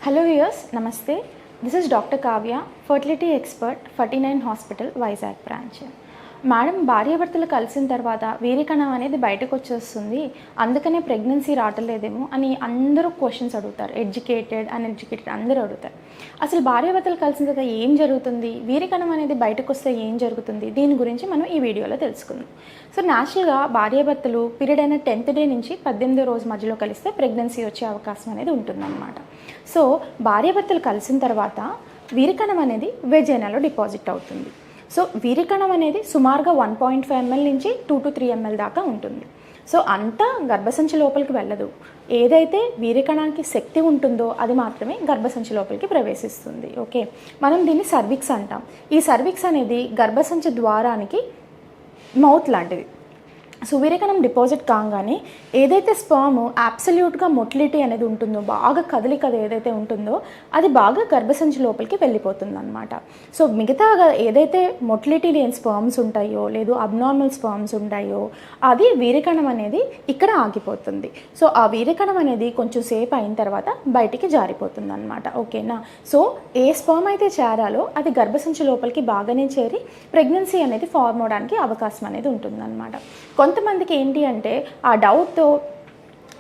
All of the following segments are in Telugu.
Hello viewers, Namaste. This is Dr. Kavya, fertility expert, 49 Hospital, Vizag branch. Madam భార్యాభర్తలు కలిసిన తర్వాత వీరికణం అనేది బయటకు వచ్చేస్తుంది, అందుకనే ప్రెగ్నెన్సీ రావట్లేదేమో అని అందరూ క్వశ్చన్స్ అడుగుతారు. ఎడ్యుకేటెడ్ అన్ఎడ్యుకేటెడ్ అందరూ అడుగుతారు. అసలు భార్యాభర్తలు కలిసిన తర్వాత ఏం జరుగుతుంది, వీరికణం అనేది బయటకు వస్తే ఏం జరుగుతుంది, దీని గురించి మనం ఈ వీడియోలో తెలుసుకుందాం. సో న్యాచురల్గా భార్యాభర్తలు పీరియడ్ అయిన 10th డే నుంచి 18వ రోజు మధ్యలో కలిస్తే ప్రెగ్నెన్సీ వచ్చే అవకాశం అనేది ఉంటుందన్నమాట. సో భార్యాభర్తలు కలిసిన తర్వాత వీరికణం అనేది వెజైనాలో డిపాజిట్ అవుతుంది. సో వీరికణం అనేది సుమారుగా 1.5 ml నుంచి 2 to 3 ml దాకా ఉంటుంది. సో అంతా గర్భసంచి లోపలికి వెళ్ళదు. ఏదైతే వీరికణానికి శక్తి ఉంటుందో అది మాత్రమే గర్భసంచి లోపలికి ప్రవేశిస్తుంది. ఓకే, మనం దీన్ని సర్విక్స్ అంటాం. ఈ సర్విక్స్ అనేది గర్భసంచి ద్వారానికి మౌత్ లాంటిది. సో వీరికణం డిపాజిట్ కాగానే ఏదైతే స్పర్మ్ అబ్సల్యూట్గా మొటిలిటీ అనేది ఉంటుందో, బాగా కదలిక ఏదైతే ఉంటుందో అది బాగా గర్భసంచి లోపలికి వెళ్ళిపోతుంది అనమాట. సో మిగతాగా ఏదైతే మొటిలిటీ లేని స్పర్మ్స్ ఉంటాయో లేదు అబ్నార్మల్ స్పర్మ్స్ ఉంటాయో అది వీరికణం అనేది ఇక్కడ ఆగిపోతుంది. సో ఆ వీరికణం అనేది కొంచెం సేపు అయిన తర్వాత బయటికి జారిపోతుంది అనమాట. ఓకేనా. సో ఏ స్పర్మ్ అయితే చేరాలో అది గర్భసంచి లోపలికి బాగానే చేరి ప్రెగ్నెన్సీ అనేది ఫార్మ్ అవడానికి అవకాశం అనేది ఉంటుందన్నమాట. కొంతమందికి ఏంటి అంటే ఆ డౌట్తో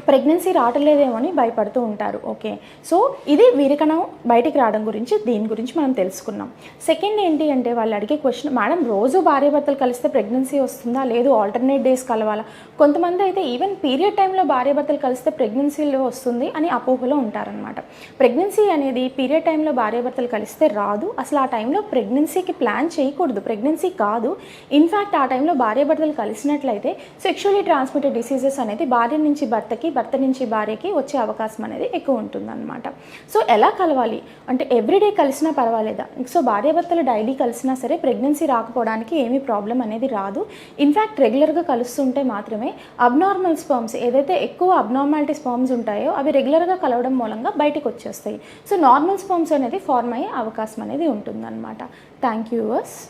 ప్రెగ్నెన్సీ రావట్లేదేమో అని భయపడుతూ ఉంటారు. ఓకే, సో ఇది వీరికణం బయటికి రావడం గురించి, దీని గురించి మనం తెలుసుకున్నాం. సెకండ్ ఏంటి అంటే వాళ్ళు అడిగే క్వశ్చన్, మేడం రోజు భార్యాభర్తలు కలిస్తే ప్రెగ్నెన్సీ వస్తుందా, లేదు ఆల్టర్నేట్ డేస్ కలవాలా? కొంతమంది అయితే ఈవెన్ పీరియడ్ టైంలో భార్యాభర్తలు కలిస్తే ప్రెగ్నెన్సీలో వస్తుంది అని అపోహలో ఉంటారనమాట. ప్రెగ్నెన్సీ అనేది పీరియడ్ టైంలో భార్యాభర్తలు కలిస్తే రాదు. అసలు ఆ టైంలో ప్రెగ్నెన్సీకి ప్లాన్ చేయకూడదు, ప్రెగ్నెన్సీ కాదు. ఇన్ఫ్యాక్ట్ ఆ టైంలో భార్యాభర్తలు కలిసినట్లయితే సెక్షువల్లీ ట్రాన్స్మిటెడ్ డిసీజెస్ అనేది భార్య నుంచి భర్తకి, భర్త నుంచి భార్యకి వచ్చే అవకాశం అనేది ఎక్కువ ఉంటుందన్నమాట. సో ఎలా కలవాలి అంటే ఎవ్రీడే కలిసినా పర్వాలేదా? సో భార్యాభర్తలు డైలీ కలిసినా సరే ప్రెగ్నెన్సీ రాకపోవడానికి ఏమీ ప్రాబ్లం అనేది రాదు. ఇన్ఫ్యాక్ట్ రెగ్యులర్గా కలుస్తుంటే మాత్రమే అబ్నార్మల్ స్పర్మ్స్, ఏదైతే ఎక్కువ అబ్నార్మాలిటీ స్పర్మ్స్ ఉంటాయో అవి రెగ్యులర్గా కలవడం మూలంగా బయటకు వచ్చేస్తాయి. సో నార్మల్ స్పర్మ్స్ అనేది ఫార్మ్ అయ్యే అవకాశం అనేది ఉంటుందన్నమాట. Thank you verse.